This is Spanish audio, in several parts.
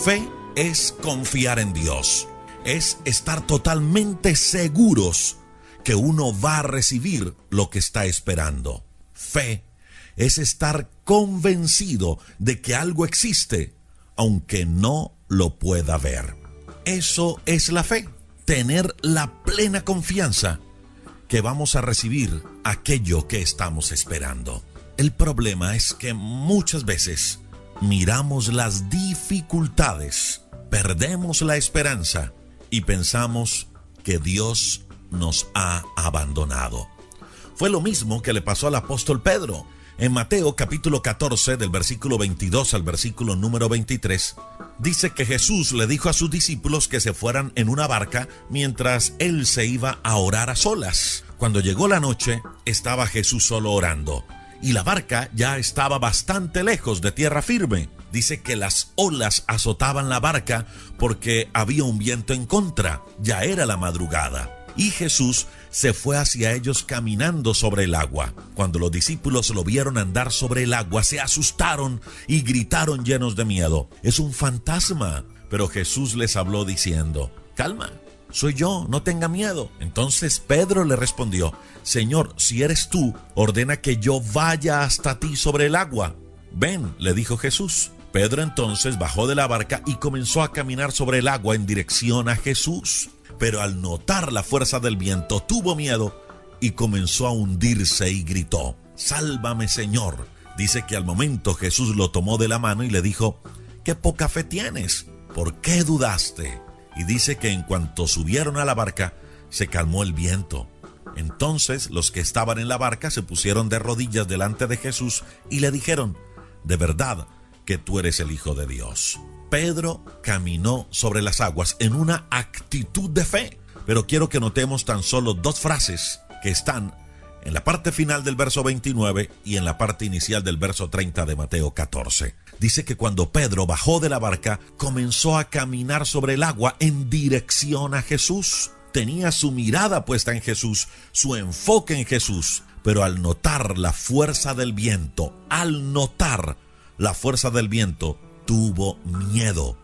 Fe es confiar en Dios, es estar totalmente seguros que uno va a recibir lo que está esperando. Fe es estar convencido de que algo existe, aunque no lo pueda ver. Eso es la fe, tener la plena confianza que vamos a recibir aquello que estamos esperando. El problema es que muchas veces miramos las dificultades, perdemos la esperanza y pensamos que Dios nos ha abandonado. Fue lo mismo que le pasó al apóstol Pedro. En Mateo capítulo 14, del versículo 22 al versículo número 23, dice que Jesús le dijo a sus discípulos que se fueran en una barca mientras él se iba a orar a solas. Cuando llegó la noche, estaba Jesús solo orando, y la barca ya estaba bastante lejos de tierra firme. Dice que las olas azotaban la barca porque había un viento en contra, ya era la madrugada. Y Jesús se fue hacia ellos caminando sobre el agua. Cuando los discípulos lo vieron andar sobre el agua, se asustaron y gritaron llenos de miedo: «Es un fantasma». Pero Jesús les habló diciendo: «Calma, soy yo, no tenga miedo». Entonces Pedro le respondió: «Señor, si eres tú, ordena que yo vaya hasta ti sobre el agua». «Ven», le dijo Jesús. Pedro entonces bajó de la barca y comenzó a caminar sobre el agua en dirección a Jesús. Pero al notar la fuerza del viento, tuvo miedo y comenzó a hundirse y gritó: «Sálvame, Señor». Dice que al momento Jesús lo tomó de la mano y le dijo: «Qué poca fe tienes, ¿por qué dudaste?». Y dice que en cuanto subieron a la barca, se calmó el viento. Entonces los que estaban en la barca se pusieron de rodillas delante de Jesús y le dijeron: «De verdad que tú eres el Hijo de Dios». Pedro caminó sobre las aguas en una actitud de fe. Pero quiero que notemos tan solo dos frases que están en la parte final del verso 29 y en la parte inicial del verso 30 de Mateo 14. Dice que cuando Pedro bajó de la barca, comenzó a caminar sobre el agua en dirección a Jesús. Tenía su mirada puesta en Jesús, su enfoque en Jesús. Pero al notar la fuerza del viento, tuvo miedo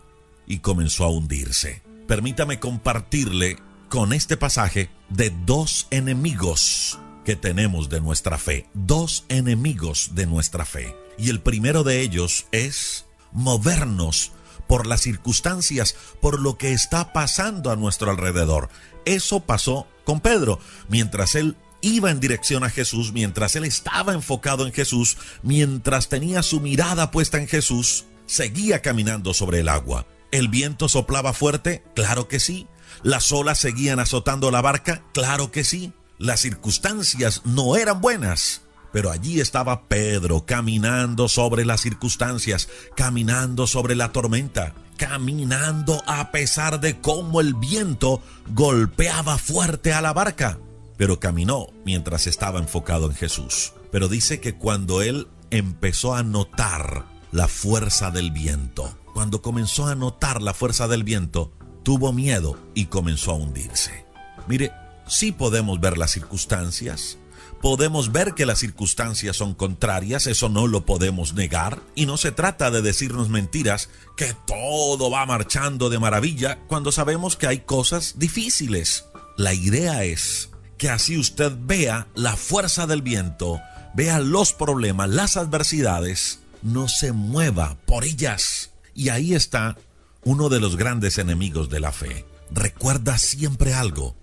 y comenzó a hundirse. Permítame compartirle con este pasaje de dos enemigos que tenemos de nuestra fe. Dos enemigos de nuestra fe. Y el primero de ellos es movernos por las circunstancias, por lo que está pasando a nuestro alrededor. Eso pasó con Pedro. Mientras él iba en dirección a Jesús, mientras él estaba enfocado en Jesús, mientras tenía su mirada puesta en Jesús, seguía caminando sobre el agua. ¿El viento soplaba fuerte? Claro que sí. ¿Las olas seguían azotando la barca? Claro que sí. Las circunstancias no eran buenas. Pero allí estaba Pedro caminando sobre las circunstancias, caminando sobre la tormenta, caminando a pesar de cómo el viento golpeaba fuerte a la barca. Pero caminó mientras estaba enfocado en Jesús. Pero dice que cuando él empezó a notar la fuerza del viento, cuando comenzó a notar la fuerza del viento, tuvo miedo y comenzó a hundirse. Mire, sí podemos ver las circunstancias, podemos ver que las circunstancias son contrarias, eso no lo podemos negar, y no se trata de decirnos mentiras, que todo va marchando de maravilla, cuando sabemos que hay cosas difíciles. La idea es que así usted vea la fuerza del viento, vea los problemas, las adversidades, no se mueva por ellas. Y ahí está uno de los grandes enemigos de la fe. Recuerda siempre algo,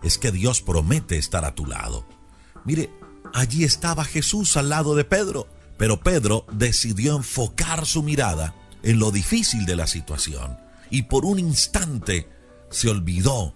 es que Dios promete estar a tu lado. Mire, allí estaba Jesús al lado de Pedro, pero Pedro decidió enfocar su mirada en lo difícil de la situación y por un instante se olvidó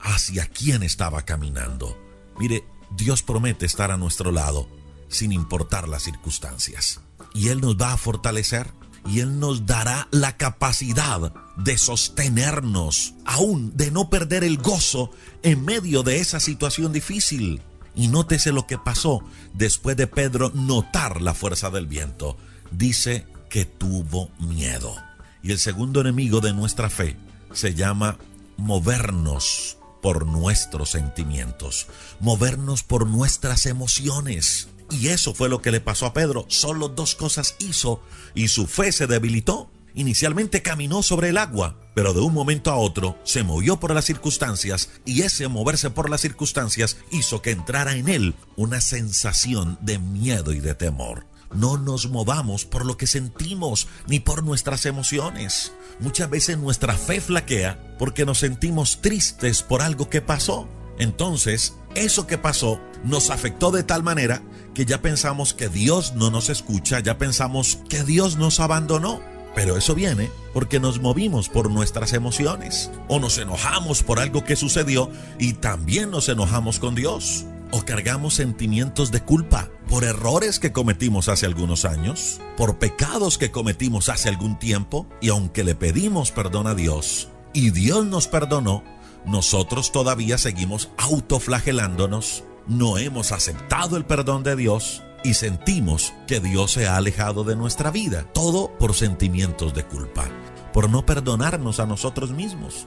hacia quién estaba caminando. Mire, Dios promete estar a nuestro lado sin importar las circunstancias. Y Él nos va a fortalecer y Él nos dará la capacidad de sostenernos, aún de no perder el gozo en medio de esa situación difícil. Y nótese lo que pasó después de Pedro notar la fuerza del viento. Dice que tuvo miedo. Y el segundo enemigo de nuestra fe se llama movernos por nuestros sentimientos, movernos por nuestras emociones. Y eso fue lo que le pasó a Pedro. Solo dos cosas hizo y su fe se debilitó. Inicialmente caminó sobre el agua, pero de un momento a otro se movió por las circunstancias, y ese moverse por las circunstancias hizo que entrara en él una sensación de miedo y de temor. No nos movamos por lo que sentimos ni por nuestras emociones. Muchas veces nuestra fe flaquea porque nos sentimos tristes por algo que pasó. Entonces, eso que pasó nos afectó de tal manera que ya pensamos que Dios no nos escucha, ya pensamos que Dios nos abandonó. Pero eso viene porque nos movimos por nuestras emociones, o nos enojamos por algo que sucedió y también nos enojamos con Dios, o cargamos sentimientos de culpa por errores que cometimos hace algunos años, por pecados que cometimos hace algún tiempo, y aunque le pedimos perdón a Dios y Dios nos perdonó, nosotros todavía seguimos autoflagelándonos, no hemos aceptado el perdón de Dios y sentimos que Dios se ha alejado de nuestra vida. Todo por sentimientos de culpa, por no perdonarnos a nosotros mismos.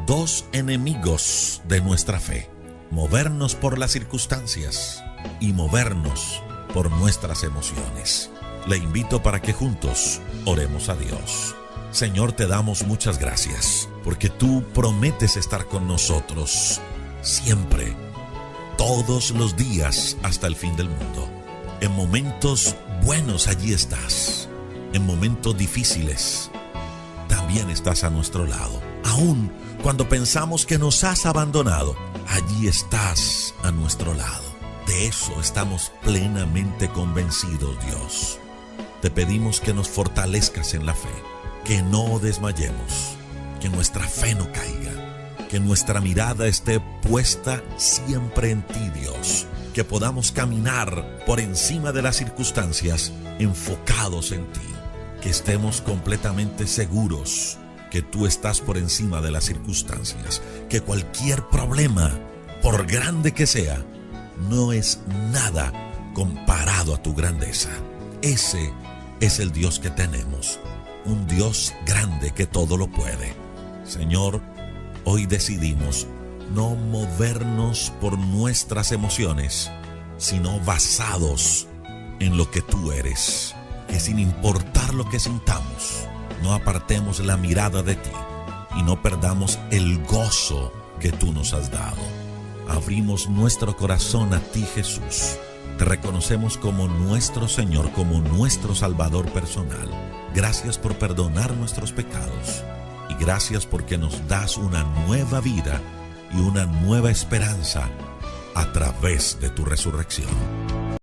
Dos enemigos de nuestra fe: movernos por las circunstancias y movernos por nuestras emociones. Le invito para que juntos oremos a Dios. Señor, te damos muchas gracias porque tú prometes estar con nosotros siempre, todos los días hasta el fin del mundo. En momentos buenos allí estás, en momentos difíciles también estás a nuestro lado. Aún cuando pensamos que nos has abandonado, allí estás a nuestro lado. De eso estamos plenamente convencidos, Dios. Te pedimos que nos fortalezcas en la fe, que no desmayemos, que nuestra fe no caiga, que nuestra mirada esté puesta siempre en ti, Dios, que podamos caminar por encima de las circunstancias enfocados en ti, que estemos completamente seguros que tú estás por encima de las circunstancias, que cualquier problema, por grande que sea, no es nada comparado a tu grandeza. Ese es el Dios que tenemos, un Dios grande que todo lo puede. Señor, hoy decidimos no movernos por nuestras emociones, sino basados en lo que tú eres, que sin importar lo que sintamos, no apartemos la mirada de ti y no perdamos el gozo que tú nos has dado. Abrimos nuestro corazón a ti, Jesús. Te reconocemos como nuestro Señor, como nuestro Salvador personal. Gracias por perdonar nuestros pecados y gracias porque nos das una nueva vida y una nueva esperanza a través de tu resurrección.